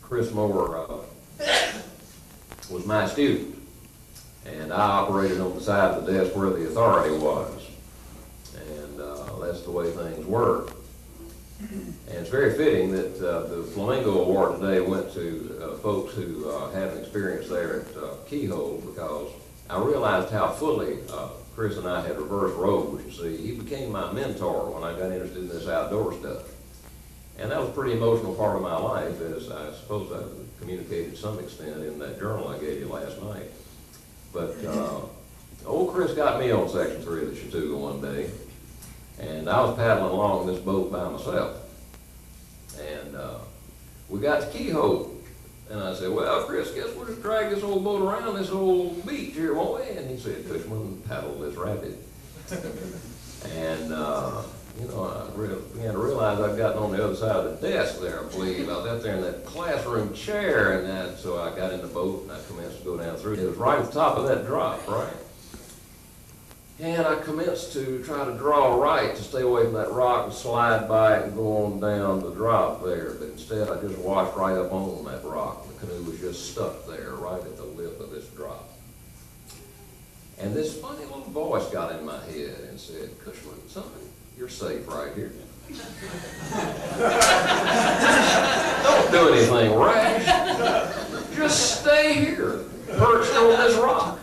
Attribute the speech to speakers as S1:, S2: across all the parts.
S1: Chris Moore was my student, and I operated on the side of the desk where the authority was, and that's the way things were. And it's very fitting that the Flamingo Award today went to folks who had an experience there at Keyhole, because I realized how fully Chris and I had reversed roles. You see, he became my mentor when I got interested in this outdoor stuff. And that was a pretty emotional part of my life, as I suppose I communicated to some extent in that journal I gave you last night. But old Chris got me on Section 3 of the Chattooga one day, and I was paddling along this boat by myself. And we got to Keyhole, and I said, well, Chris, guess we'll just drag this old boat around this old beach here, won't we? And he said, Cushman, paddle this rapid. And you know, I began to realize I'd gotten on the other side of the desk there, I believe. I was out there in that classroom chair, and so I got in the boat and I commenced to go down through. It was right at the top of that drop, right? And I commenced to try to draw right to stay away from that rock and slide by it and go on down the drop there. But instead, I just washed right up on that rock. The canoe was just stuck there right at the lip of this drop. And this funny little voice got in my head and said, Cushman, son, you're safe right here. Don't do anything rash. Just stay here, perched on this rock.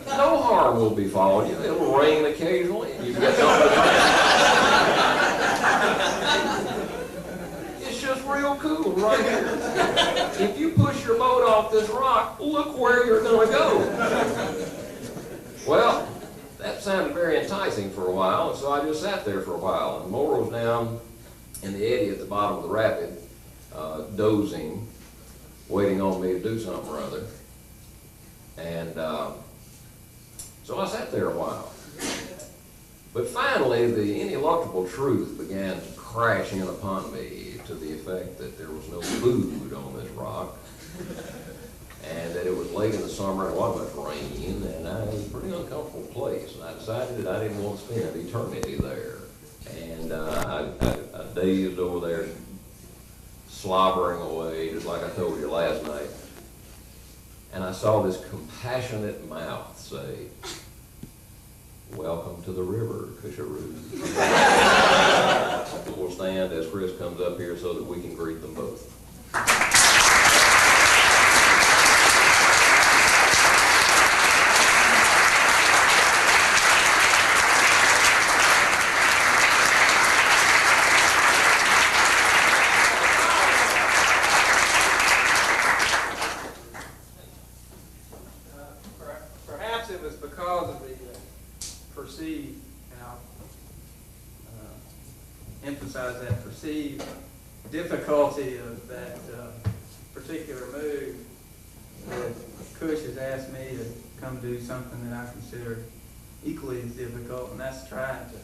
S1: No harm will befall you. It'll rain occasionally, and you get something to drink. It's just real cool right here. If you push your boat off this rock, look where you're going to go. Well, that sounded very enticing for a while, and so I just sat there for a while. And Moore was down in the eddy at the bottom of the rapid, dozing, waiting on me to do something or other. And so I sat there a while. But finally, the ineluctable truth began to crash in upon me, to the effect that there was no food on this rock, and that it was late in the summer, and it wasn't much rain, and it was a pretty uncomfortable place. And I decided that I didn't want to spend eternity there. And I dazed over there, slobbering away, just like I told you last night. And I saw this compassionate mouth say, welcome to the river, Cusharoo. We'll stand as Chris comes up here so that we can greet them both.
S2: Emphasize that perceived difficulty of that particular move, that Cush has asked me to come do something that I consider equally as difficult, and that's trying to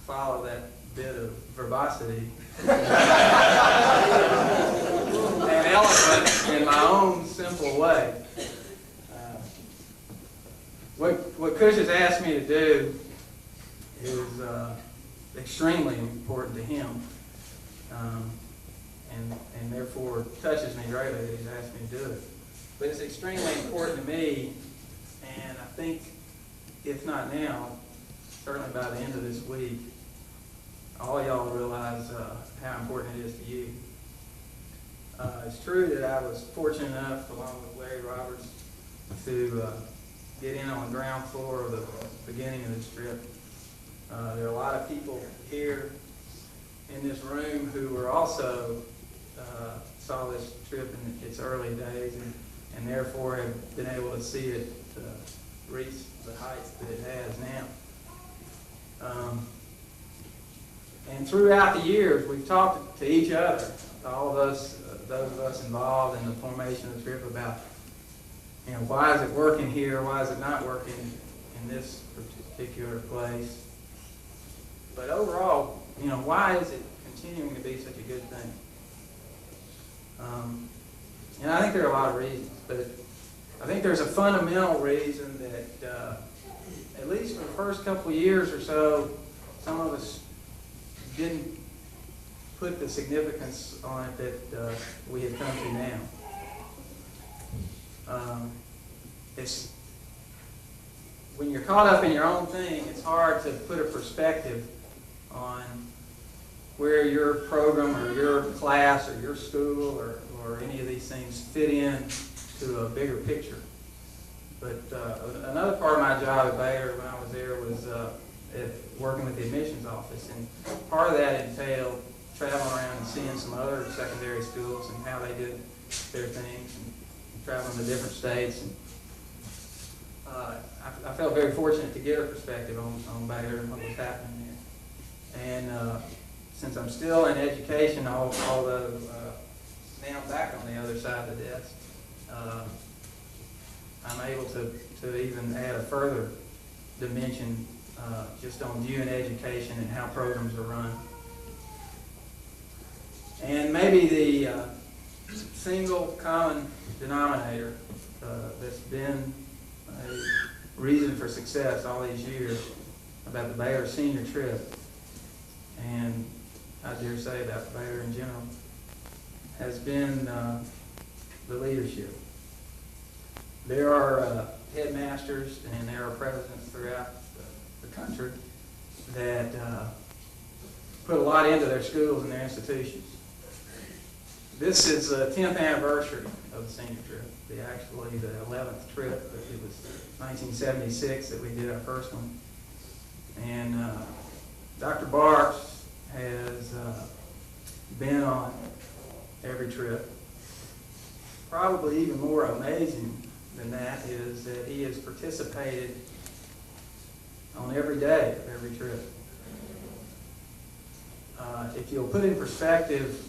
S2: follow that bit of verbosity and eloquence in my own simple way. What Cush has asked me to do is extremely important to him, and therefore touches me greatly that he's asked me to do it. But it's extremely important to me, and I think, if not now, certainly by the end of this week, all y'all realize how important it is to you. It's true that I was fortunate enough, along with Larry Roberts, to get in on the ground floor of the beginning of this trip. There are a lot of people here in this room who were also saw this trip in its early days, and therefore have been able to see it reach the heights that it has now. And throughout the years, we've talked to each other, all of us, those of us involved in the formation of the trip, about, you know, why is it working here? Why is it not working in this particular place? But overall, you know, why is it continuing to be such a good thing? And I think there are a lot of reasons, but I think there's a fundamental reason that, at least for the first couple of years or so, some of us didn't put the significance on it that we have come to now. It's when you're caught up in your own thing, it's hard to put a perspective on where your program or your class or your school or any of these things fit in to a bigger picture. But another part of my job at Baylor when I was there was working with the admissions office, and part of that entailed traveling around and seeing some other secondary schools and how they did their things, and traveling to different states. And I felt very fortunate to get a perspective on Baylor and what was happening there. And since I'm still in education, although now I'm back on the other side of the desk, I'm able to even add a further dimension just on viewing education and how programs are run. And maybe the single common denominator that's been a reason for success all these years about the Baylor SeniorTrip, and I dare say about Baylor in general, has been the leadership. There are headmasters and there are presidents throughout the country that put a lot into their schools and their institutions. This is the 10th anniversary of the SeniorTrip, actually the 11th trip. It was 1976 that we did our first one. And Dr. Barks has been on every trip. Probably even more amazing than that is that he has participated on every day of every trip. If you'll put in perspective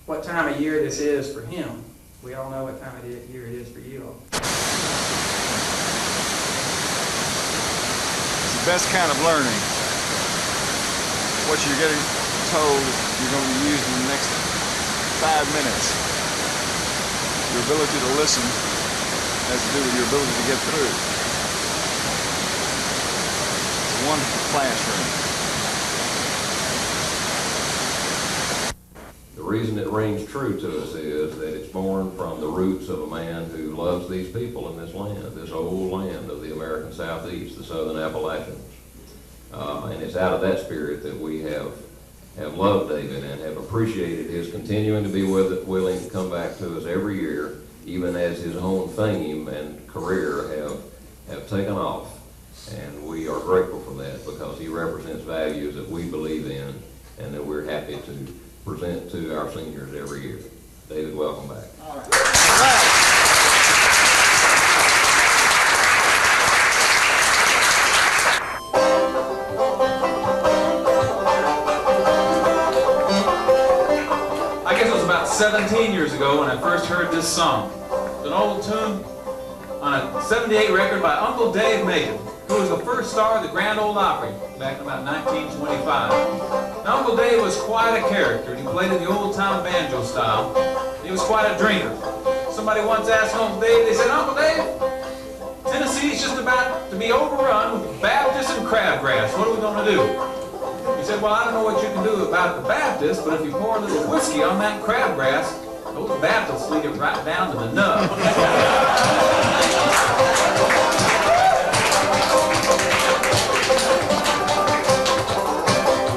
S2: what time of year this is for him, we all know what time of year it is for you all.
S3: It's the best kind of learning. What you're getting told you're going to be used in the next 5 minutes. Your ability to listen has to do with your ability to get through. It's a wonderful classroom.
S1: The reason it rings true to us is that it's born from the roots of a man who loves these people in this land, this old land of the American Southeast, the Southern Appalachians. And it's out of that spirit that we have loved David and have appreciated his continuing to be willing to come back to us every year, even as his own fame and career have taken off. And we are grateful for that because he represents values that we believe in and that we're happy to present to our seniors every year. David, welcome back.
S3: All right. All right.
S4: I guess it was about 17 years ago when I first heard this song. It's an old tune on a 78 record by Uncle Dave Macon, who was the first star of the Grand Ole Opry back in about 1925. Now, Uncle Dave was quite a character, and he played in the old-time banjo style. He was quite a drinker. Somebody once asked Uncle Dave, they said, "Uncle Dave, Tennessee's just about to be overrun with Baptists and crabgrass. What are we going to do?" He said, "Well, I don't know what you can do about the Baptists, but if you pour a little whiskey on that crabgrass, those Baptists lead it right down to the nub."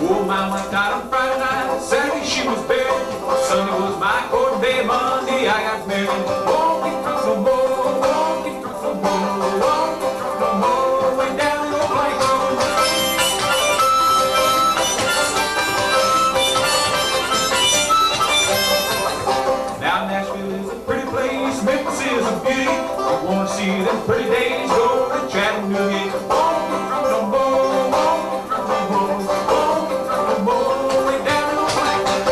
S4: Oh, Mama got on Friday night, Saturday she was buried, Sunday was my court day, Monday I got married. Won't get drunk no more, won't get drunk no more, won't get drunk no more, way down the old plank road. Now Nashville is a pretty place, Memphis is a beauty. You want to see them pretty days, go to Chattanooga. Won't get drunk no more, won't get drunk no more, won't get drunk no more, way down the old plank road.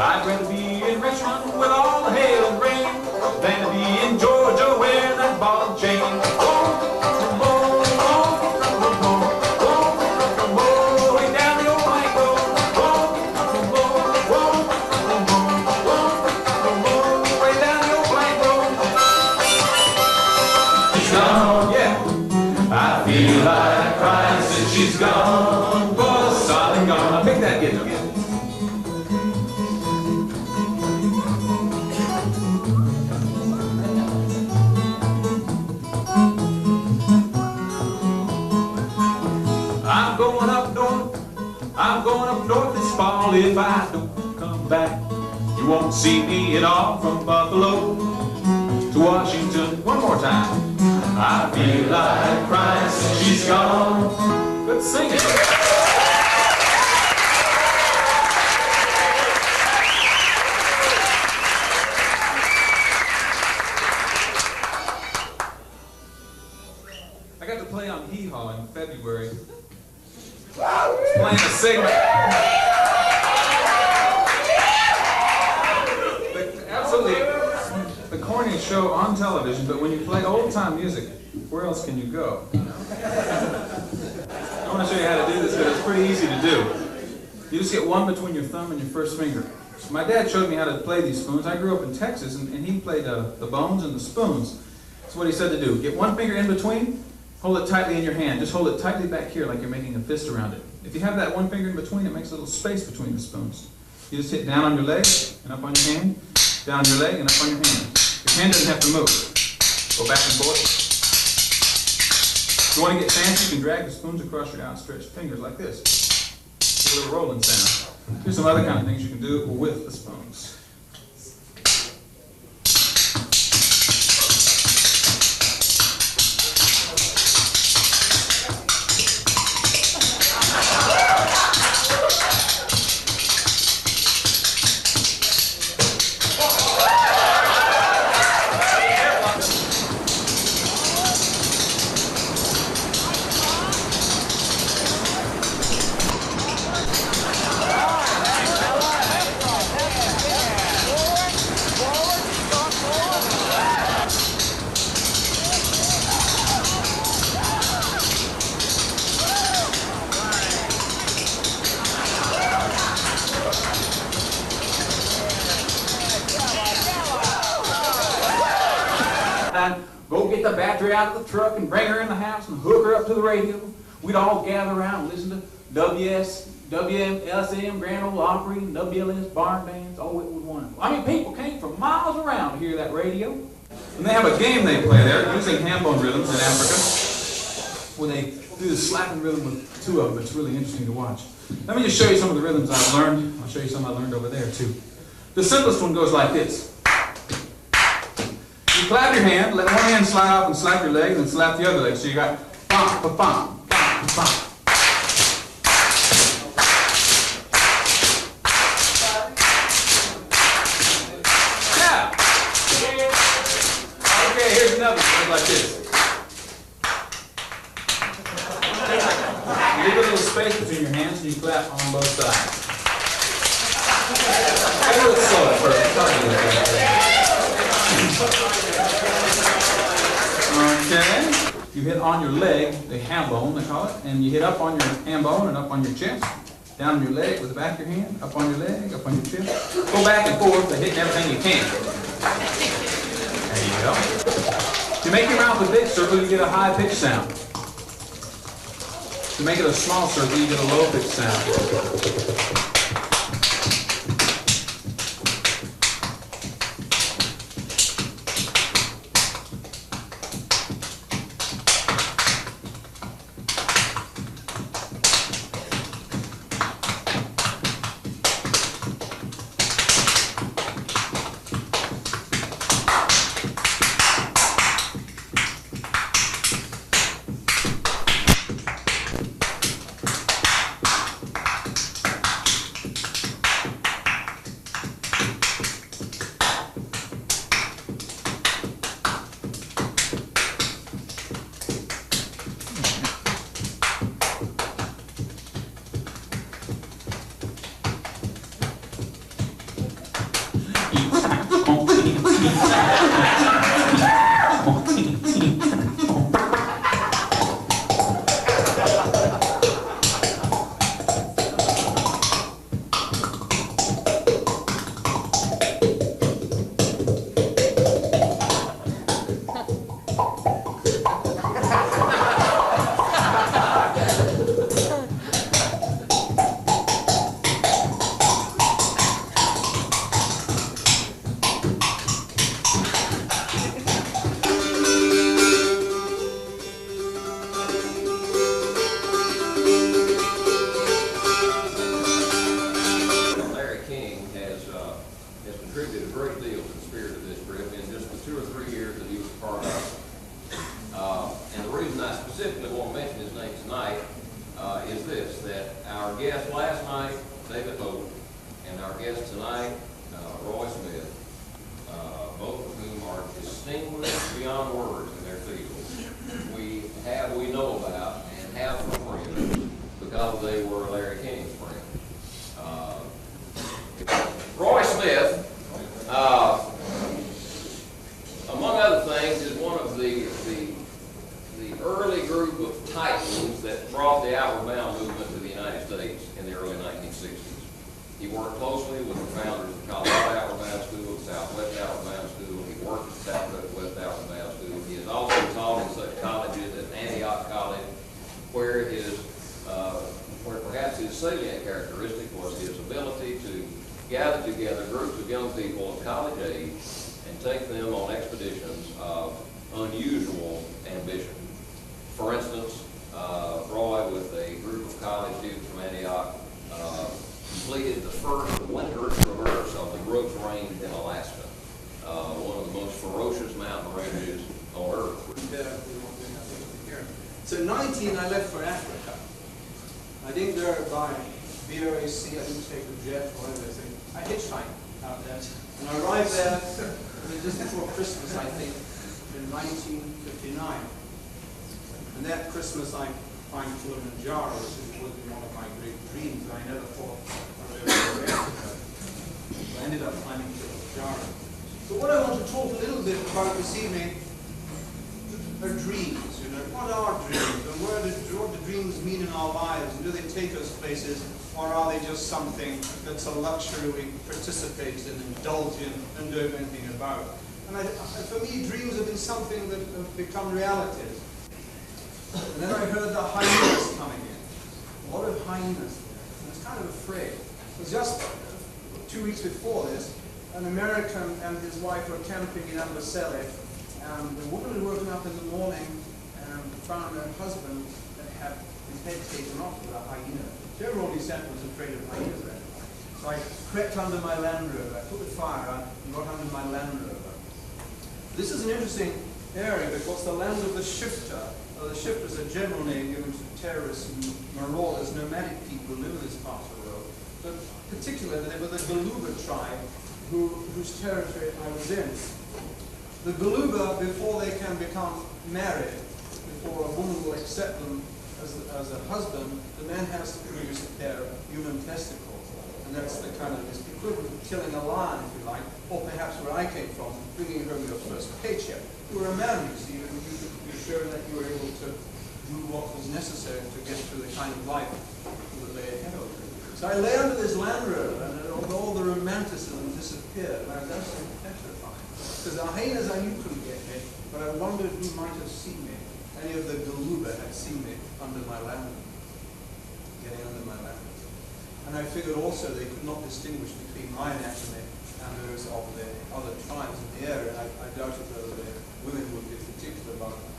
S4: I'd rather be in Richmond with all the hail and rain than to be in Georgia wearing that ball and chain. Won't get drunk no more, won't get drunk no more, won't get drunk no more, way down the old plank road. Won't get drunk no more, won't get drunk no more, won't get drunk no more, way down the old plank road. Yeah. feel like crying since she's gone, for solid gone. Now pick that guitar. I'm going up north this fall. If I don't come back, you won't see me at all. From Buffalo to Washington. One more time. I feel like crying since she's gone. Good singing. I got to play on Hee Haw in February. Playing a segment. Absolutely the corniest show on television, but when you play old-time music, where else can you go? I want to show you how to do this, but it's pretty easy to do. You just get one between your thumb and your first finger. My dad showed me how to play these spoons. I grew up in Texas, and he played the bones and the spoons. That's what he said to do. Get one finger in between, hold it tightly in your hand. Just hold it tightly back here like you're making a fist around it. If you have that one finger in between, it makes a little space between the spoons. You just hit down on your leg and up on your hand, down on your leg and up on your hand. Your hand doesn't have to move. Go back and forth. If you want to get fancy, you can drag the spoons across your outstretched fingers like this. Get a little rolling sound. Here's some other kind of things you can do with the spoons. Go get the battery out of the truck and bring her in the house and hook her up to the radio. We'd all gather around and listen to WSM, Grand Ole Opry, and WLS barn bands. Oh, it was wonderful. I mean, people came from miles around to hear that radio. And they have a game they play there using hand bone rhythms in Africa, where they do the slapping rhythm with two of them. It's really interesting to watch. Let me just show you some of the rhythms I've learned. I'll show you some I learned over there, too. The simplest one goes like this. You clap your hand, let one hand slide off and slap your leg, and then slap the other leg. So you got bump, bump, bump, bump, bump. Yeah. Okay, here's another one like this. You leave a little space between your hands and you clap on both sides. I do it slow at first. It's hard to do that. Okay, you hit on your leg, the ham bone they call it, and you hit up on your ham bone and up on your chest, down on your leg with the back of your hand, up on your leg, up on your chest. Go back and forth by hitting everything you can. There you go. To make your mouth a big circle, you get a high pitch sound. To make it a small circle, you get a low pitch sound.
S1: distinguished beyond words in their field. We know about and have friends because they were Larry King's friends. Roy Smith, among other things, is one of the early group of titans that brought the outward bound movement to the United States in the early 1960s. He worked closely with the founders of Colorado Outward Bound School, Southwest Outward Bound School. He worked at Southwest Outward Bound School. He has also taught in such colleges as Antioch College, where perhaps his salient characteristic was his ability to gather together groups of young people of college age and take them on expeditions of unusual ambition. For instance, Roy, with a group of college students from Antioch, completed the first winter traverse of the Brooks Range in Alaska, one of the most ferocious mountain ranges on Earth.
S5: So in 19, I left for Africa. I didn't go by BOAC, I didn't take a jet or whatever. I hitchhiked out there. And I arrived there just before Christmas, I think, in 1959. And that Christmas I climbed Kilimanjaro, which was one of my great dreams. I never thought I would ever go to Africa. I ended up climbing Kilimanjaro. So what I want to talk a little bit about this evening are dreams. What are dreams? And what do dreams mean in our lives? And do they take us places? Or are they just something that's a luxury we participate in, indulge in, and don't know anything about? And for me, dreams have been something that have become realities. And then I heard the hyenas coming in. A lot of hyenas there. And I was kind of afraid. It was just 2 weeks before this, an American and his wife were camping in Amboseli, and the woman had woken up in the morning and found her husband had his head taken off with a hyena. So everyone he sent was afraid of hyenas then. So I crept under my Land Rover, I put the fire on and got under my Land Rover. This is an interesting area because the land of the Shifter, the Shifter is a general name given to terrorists and marauders, nomadic people who live in this part of the world, but particularly they were the Galuba tribe whose territory I was in. The Galuba, before they can become married, before a woman will accept them as a husband, the man has to produce a pair of human testicles. And that's the kind of this equivalent of killing a lion, if you like, or perhaps where I came from, bringing home your first paycheck. You were a man, you see, and you showed that you were able to do what was necessary to get through the kind of life that lay ahead of you. So I lay under this Land Rover, and all the romanticism disappeared, and I was absolutely petrified. Because the hyenas I knew couldn't get me, but I wondered who might have seen me. Any of the Galuba had seen me under my Land Rover, getting under my Land Rover. And I figured also they could not distinguish between my anatomy and those of the other tribes in the area. I doubted whether the women would be particular about it.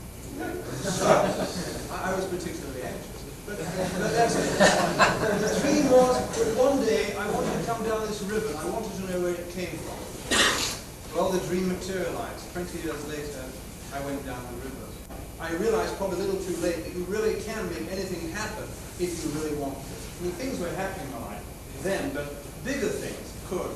S5: I was particularly anxious. But that's it. The dream was that one day I wanted to come down this river and I wanted to know where it came from. Well, the dream materialized. 20 years later, I went down the river. I realized probably a little too late that you really can make anything happen if you really want to. I mean, things were happening in my life then, but bigger things could.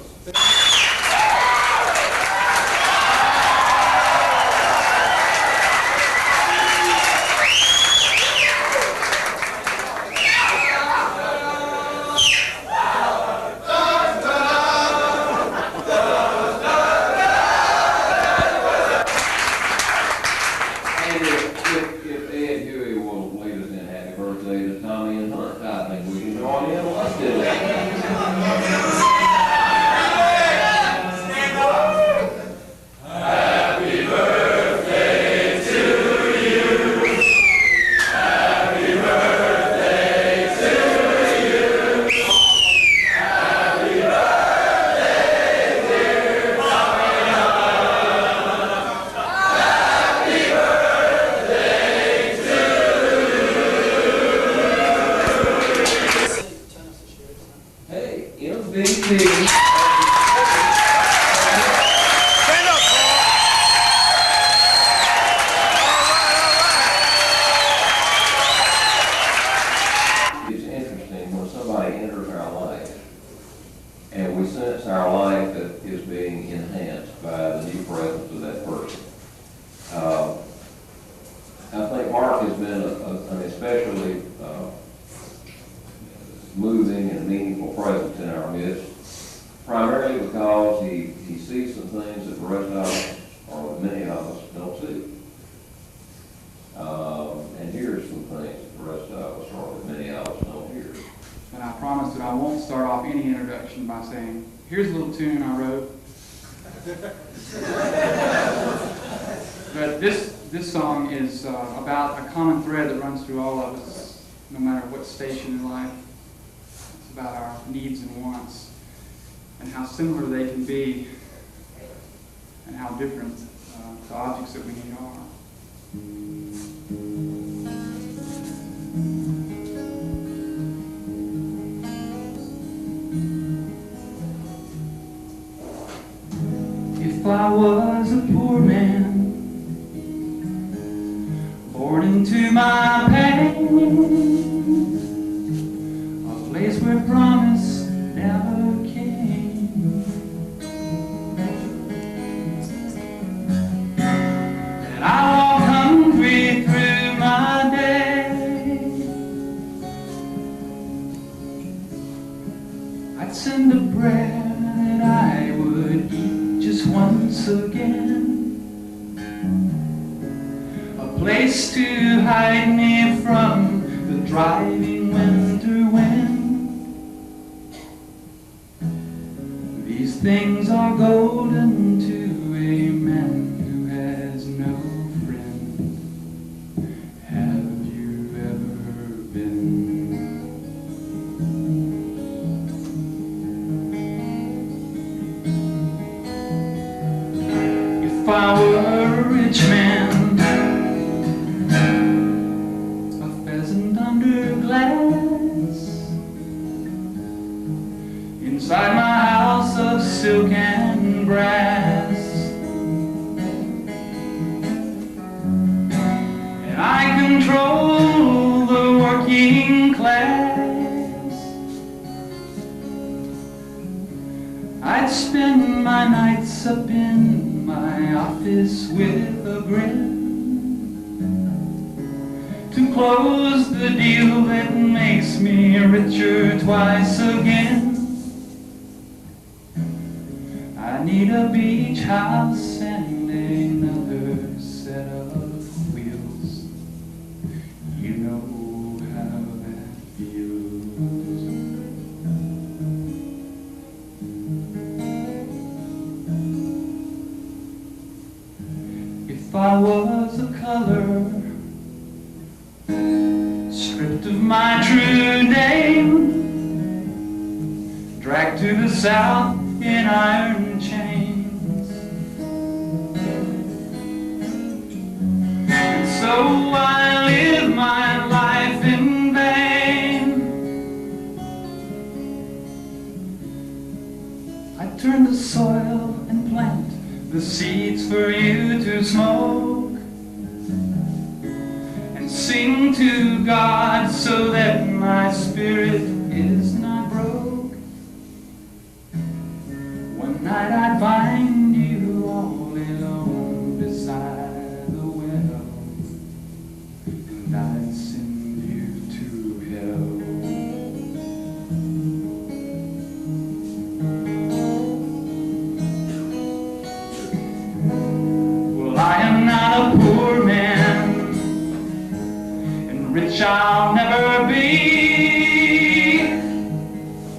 S1: the rest of us, or many of us, don't see. And here's some things the rest of us, or many of us, don't hear.
S6: And I promise that I won't start off any introduction by saying, here's a little tune I wrote. But this song is about a common thread that runs through all of us, no matter what station in life. It's about our needs and wants, and how similar they can be, and how different the objects that we need are. If I was a poor man, born into my pain, a place where promise never came, and I walk hungry through my day, I'd send a prayer that I would eat just once again, a place to hide me from the driving winter wind. These things are golden to a man who has no friend. Have you ever been? If I were a rich man, a pheasant under glass, inside my house of silk and brass, and I control the working class, I'd spend my nights up in my office with a grin, to close the deal that makes me richer twice again. I need a beach house and another set of wheels. You know how that feels. If I was a color, stripped of my true name, dragged to the south in iron chains, and so I live my life in vain. I turn the soil and plant the seeds for you to smoke, and sing to God so that my spirit is not broke. One night I'd find you all alone beside the well, and I'd send you to hell. Well, I am not a poor man, and rich I'll never be,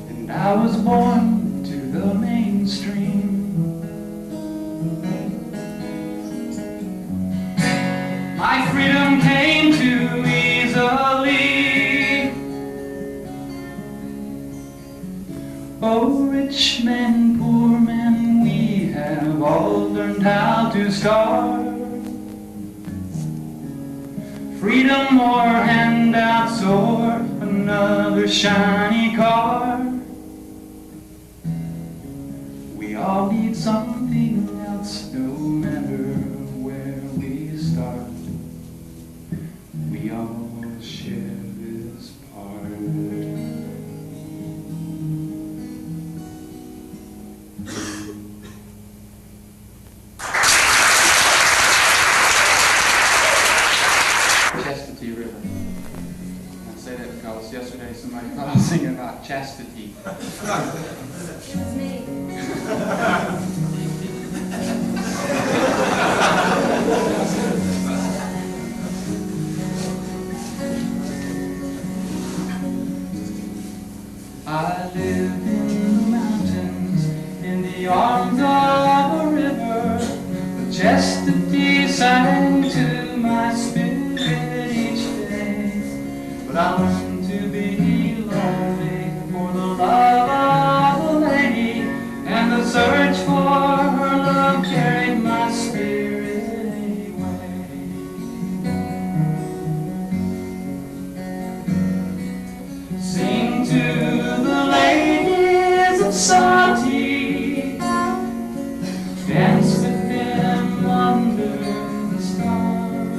S6: and I was born to the mainstream. My freedom came too easily. Oh, rich men, poor men, we have all learned how to starve. Freedom or handouts or another shiny car. We all need something else, no matter where we start. We all share this part. Chastity River. And I say that because yesterday somebody thought I was singing about chastity.
S7: It was me.
S6: Chastity sang to my spirit each day, but I learned to be lonely for the love of a lady, and the search for her love carried my spirit away. Sing to the ladies of Sati, dance with them under the stars.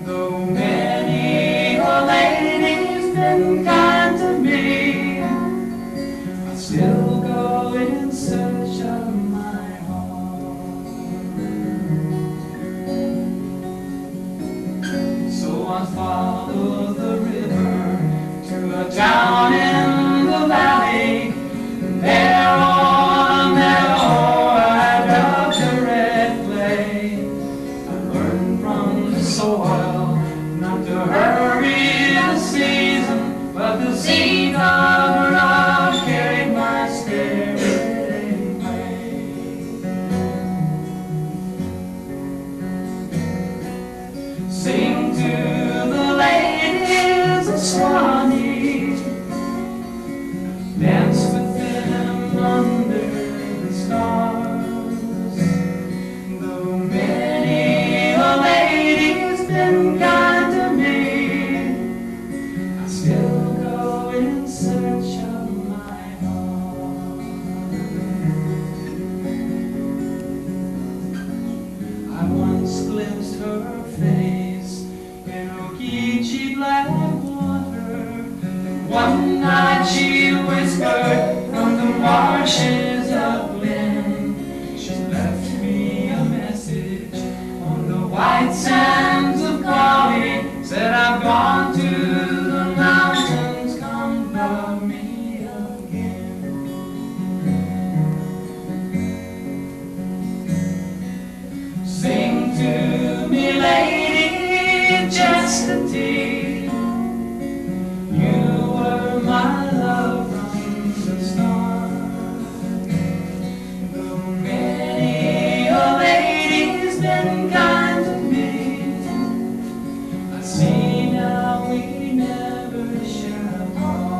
S6: Though many a lady's been kind to me, I still go in search of my heart. So I follow the river to a town in the valley, and there on a meadow I dug the red clay. I learned from the soil not to hurry the season, but the seed of love carried my spirit away. Sing to the ladies of Swanee, dance with them under the stars. Though many a lady's been kind to me, I still go in search of my heart. I once glimpsed her face in Ogeechee black water. One night she whispered from the marshes of Glen. She left me a message on the white sands of Collie. Said, I've gone to the mountains, come love me again. Sing to me, lady, chastity. You were my love from the start. Though many a lady's been kind to me, I see now we never shall part.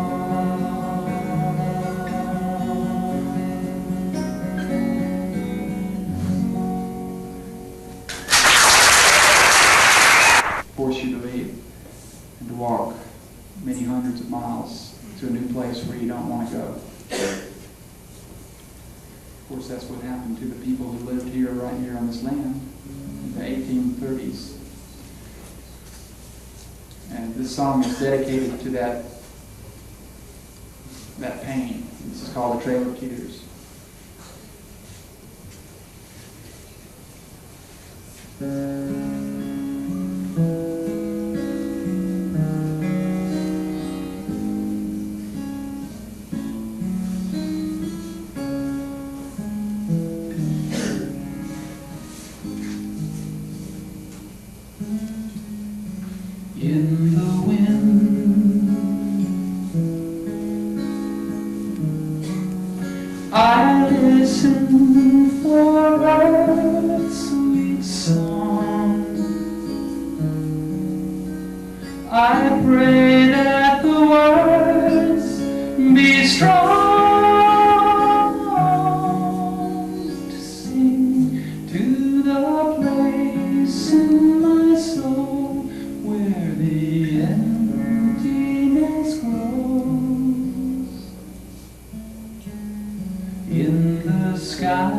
S6: Force you to leave and to walk many hundreds of miles to a new place where you don't want to go. Of course, that's what happened to the people who lived here, right here on this land in the 1830s. And this song is dedicated to that pain. This is called The Trail of Tears. In the wind, I listen for birds' sweet song. I pray that the words be strong to sing to the place in my soul where the emptiness grows. In the sky,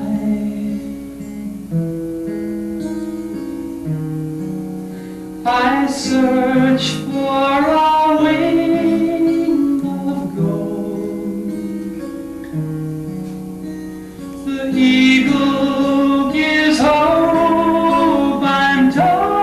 S6: I search for a wing of gold. The eagle gives hope, I'm told,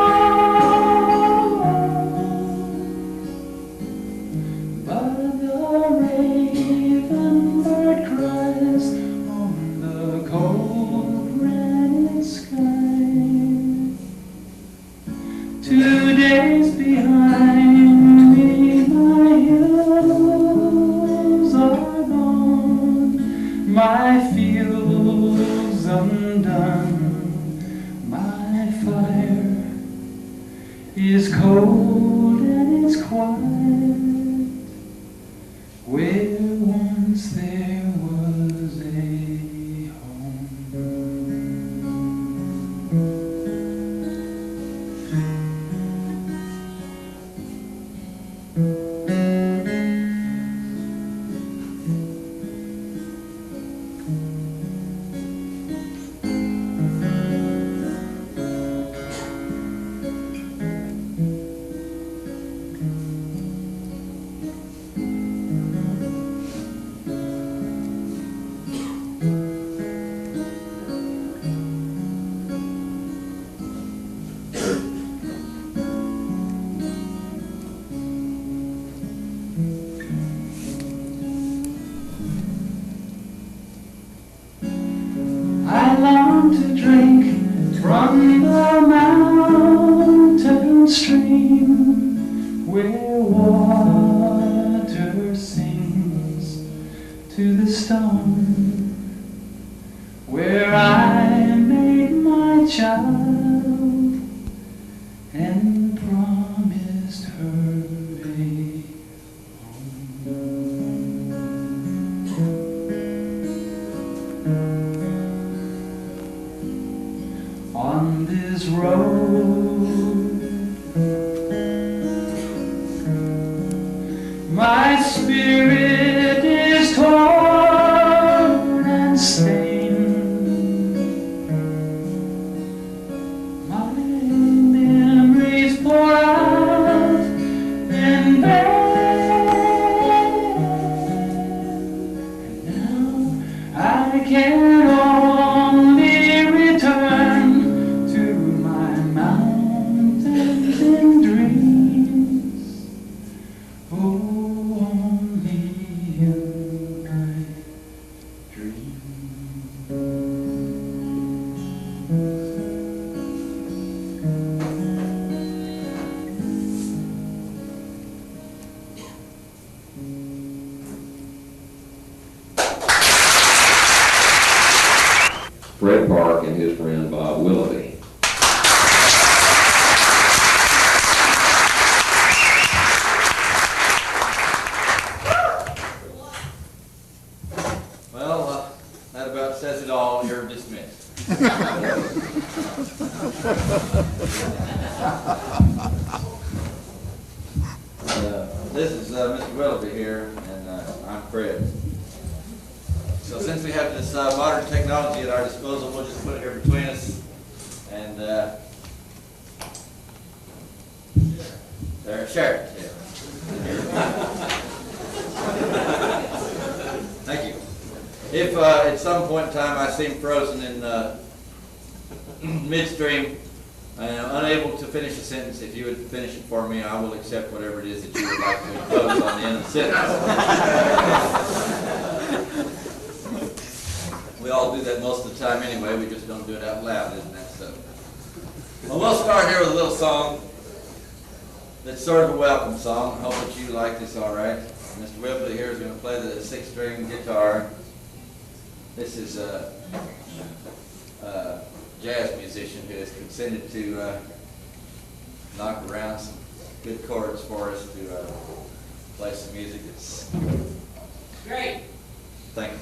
S6: but the raven bird cries on the cold granite sky. 2 days behind me cold and it's quiet, where once there was a home. I long to drink from the mountain stream where water sings to the stone, where I made my child and promised her a on this road. My spirit is torn and stained. My memories pour out in vain. And now I can only return to my mountains and dreams. Oh, only in my dreams.
S1: Fred Park and his friend Bob Willoughby.
S7: Well, that about says it all. You're dismissed. This is Mr. Willoughby here, and I'm Fred. So since we have this modern technology at our disposal, we'll just put it here between us. And there, share it. Yeah. Thank you. If at some point in time I seem frozen in midstream and unable to finish a sentence, if you would finish it for me, I will accept whatever it is that you would like to impose on the end of the sentence. We all do that most of the time anyway, we just don't do it out loud, isn't that so? Well, we'll start here with a little song that's sort of a welcome song. I hope that you like this all right. Mr. Whibley here is going to play the 6-string guitar. This is a jazz musician who has consented to knock around some good chords for us to play some music that's great. Thank you.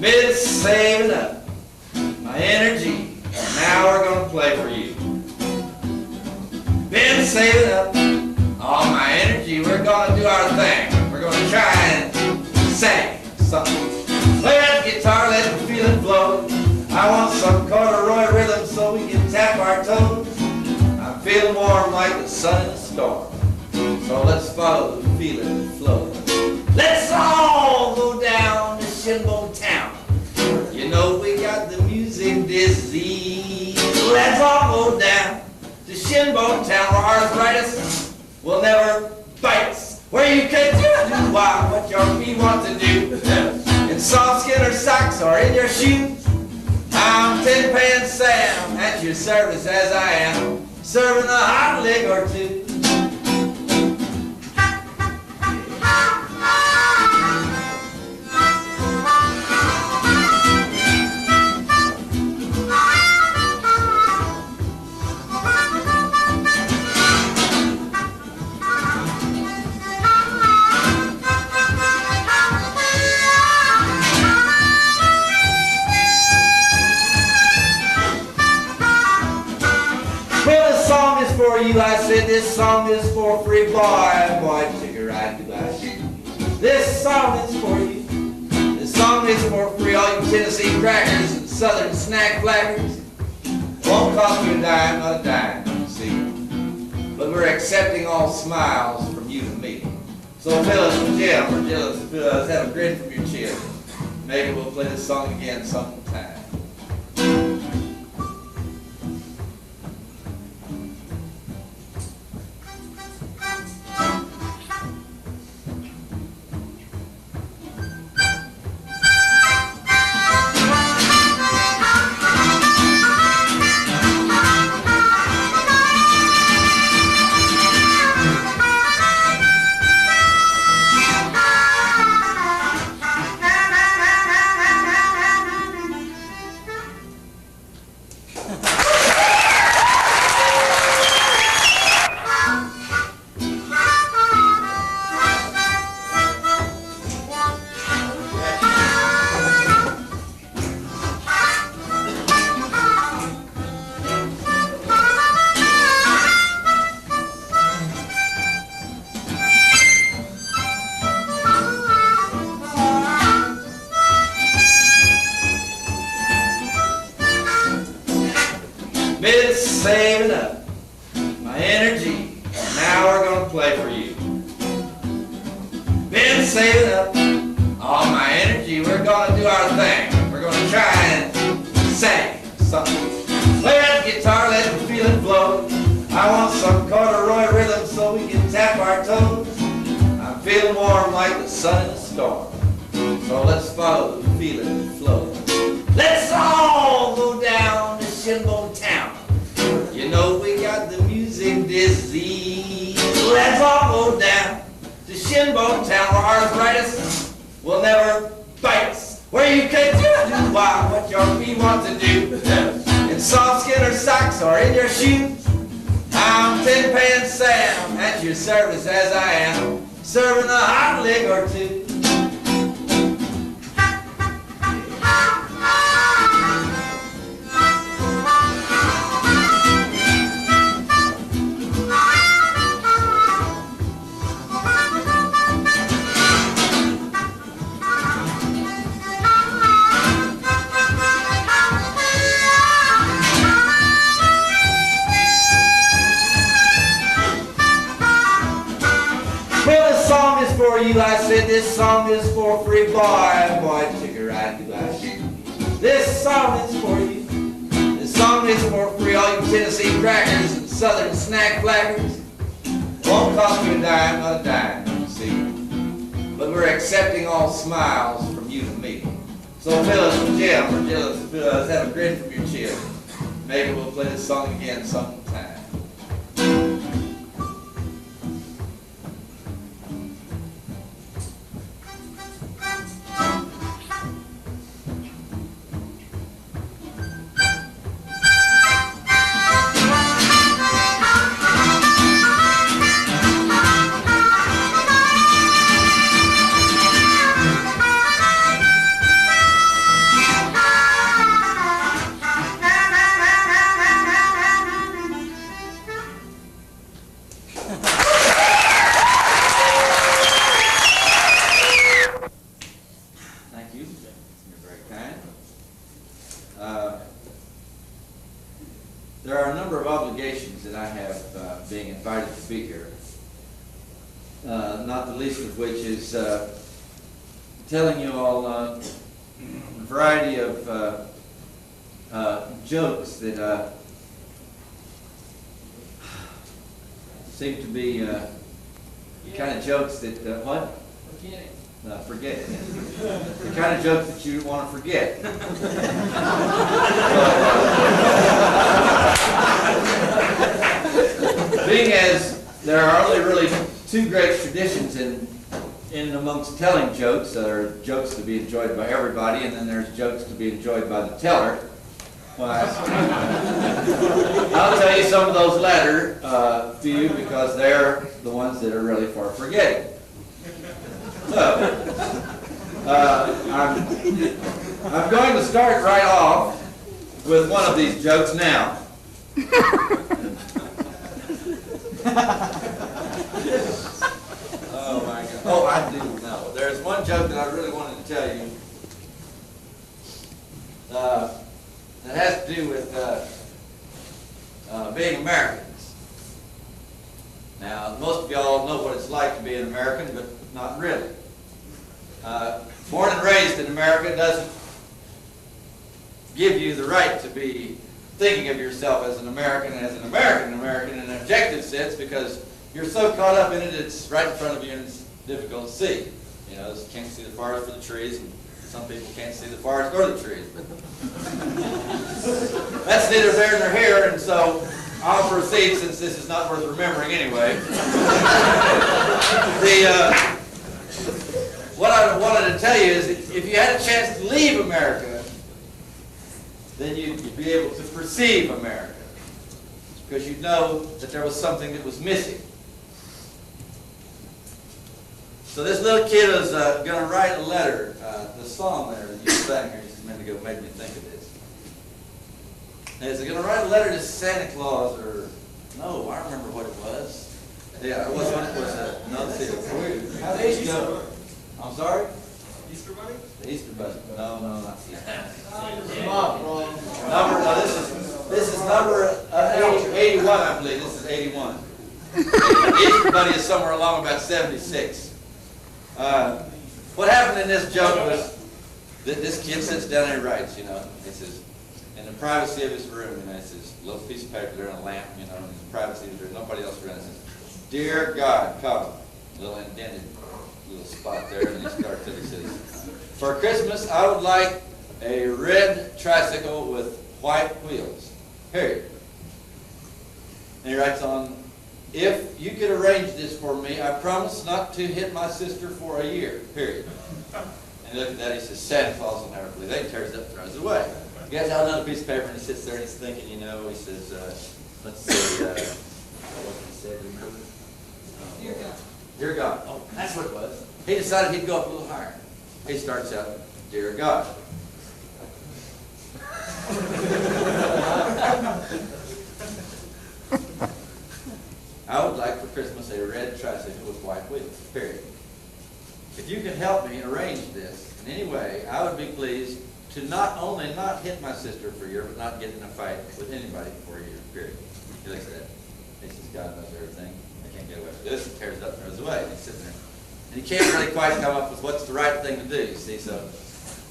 S7: Been saving up my energy, and now we're gonna play for you. Been saving up all my energy, we're gonna do our thing. We're gonna try and sing something. Play that guitar, let the feeling flow. I want some corduroy rhythm so we can tap our toes. I'm feeling feeling warm like the sun in a storm. So let's follow the feeling and flow. Let's all go down to Shinbone Town. You know we got the music disease. Let's all go down to Shinbone Town where arthritis will never bite us. Where you can do what your feet want to do. In soft skin or socks or in your shoes. I'm Tin Pan Sam at your service as I am, serving a hot leg or two. For you, I said this song is for free. Boy, take a ride to Dubai. This song is for you. This song is for free. All you Tennessee crackers and southern snack flaggers. Won't cost you a dime, not a dime, you see. But we're accepting all smiles from you and me. So fellas from Jim or jealous fellas, have a grin from your chin. Maybe we'll play this song again sometime. Been saving up my energy, now we're gonna play for you. Been saving up all my energy, we're gonna do our thing. We're gonna try and sing something. Play that guitar, let the feeling flow. I want some corduroy rhythm so we can tap our toes. I'm feeling warm like the sun in a storm. So let's follow the feeling and flow. Let's all go down to Shinbone Town. You know we got the music disease. Let's all go down to Shinbone Town where arthritis will never bite us. Where you can do what your feet want to do. In soft skin or socks or in your shoes. I'm Tin Pan Sam at your service as I am, serving a hot leg or two. Well, this song is for you. I said this song is for free. Boy, take a ride to Dubai. This song is for you. This song is for free. All you Tennessee crackers and southern snack flaggers. Won't cost you a dime, not a dime, you see. But we're accepting all smiles from you and me. So fellas from Jim or jealous fellas, have a grin from your chin. Maybe we'll play this song again sometime. there are a number of obligations that I have being invited to be here. Not the least of which is telling you all a variety of jokes that seem to be the kind of jokes that, what?
S5: Forget it.
S7: No, forget it. The kind of jokes that you want to forget. Being as there are only really two great traditions in amongst telling jokes, there are jokes to be enjoyed by everybody, and then there's jokes to be enjoyed by the teller. Why, I'll tell you some of those latter to you because they're the ones that are really for forgetting. So, I'm going to start right off with one of these jokes now. Oh my God. Oh, I do know. There's one joke that I really wanted to tell you that has to do with being Americans. Now, most of y'all know what it's like to be an American, but not really. Born and raised in America doesn't give you the right to be thinking of yourself as an American in an objective sense, because you're so caught up in it, it's right in front of you and it's difficult to see. You know, you can't see the forest for the trees, and some people can't see the forest or the trees. But that's neither there nor here, and so I'll proceed, since this is not worth remembering anyway. What I wanted to tell you is, if you had a chance to leave America, then you'd be able to perceive America, because you'd know that there was something that was missing. So this little kid was going to write a letter. The song there that you sang here just a minute ago made me think of this. And he's going to write a letter to Santa Claus, or no, I remember what it was. Yeah, it was one. It was no, see, how did Easter go? I'm sorry.
S5: Easter Bunny?
S7: The Easter Bunny. No, not the Easter.
S5: Wrong.
S7: Number. No, this is number 81, I believe. This is 81. The Easter Bunny is somewhere along about 76. What happened in this joke was that this kid sits down and he writes, you know, he says, in the privacy of his room, you know, it's his little piece of paper there and a lamp, you know, in his privacy of his room, nobody else around. He says, "Dear God," comma, little indented little spot there, and he starts it. He says, "For Christmas, I would like a red tricycle with white wheels, period." And he writes on, "If you could arrange this for me, I promise not to hit my sister for a year, period." And he looked at that, he says, "Santa Claus will never believe that." He tears it up, throws it away. He gets out another piece of paper, and he sits there and he's thinking, you know, he says, let's see, what he said, remember?
S5: Dear God.
S7: Dear God. Oh, that's what it was. He decided he'd go up a little higher. He starts out, "Dear God." "I would like for Christmas a red tricycle with white wheels, period. If you could help me arrange this in any way, I would be pleased to not only not hit my sister for a year, but not get in a fight with anybody for a year, period." He looks at that. He says, "God knows everything. I can't get away with this." He tears it up and throws it away. And he's sitting there. And he can't really quite come up with what's the right thing to do, you see. So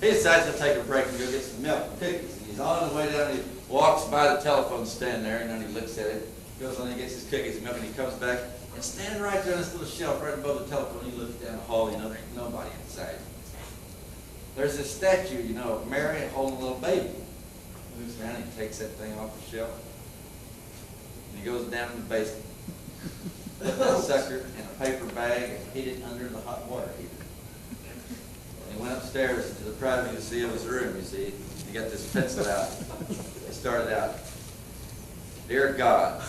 S7: he decides to take a break and go get some milk and cookies. And he's on his way down, and he walks by the telephone stand there, and then he looks at it, goes on and gets his cookies and milk, and he comes back, and standing right there on this little shelf right above the telephone, he looks down the hall, you know, there ain't nobody inside. There's this statue, you know, of Mary holding a little baby. He moves around, and he takes that thing off the shelf, and he goes down in the basement, put that sucker in a paper bag, and hid it under the hot water heater. And he went upstairs into the privacy of his room, you see. He got this pencil out. He started out, "Dear God,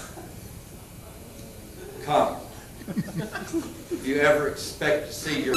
S7: comma, if you ever expect to see your..."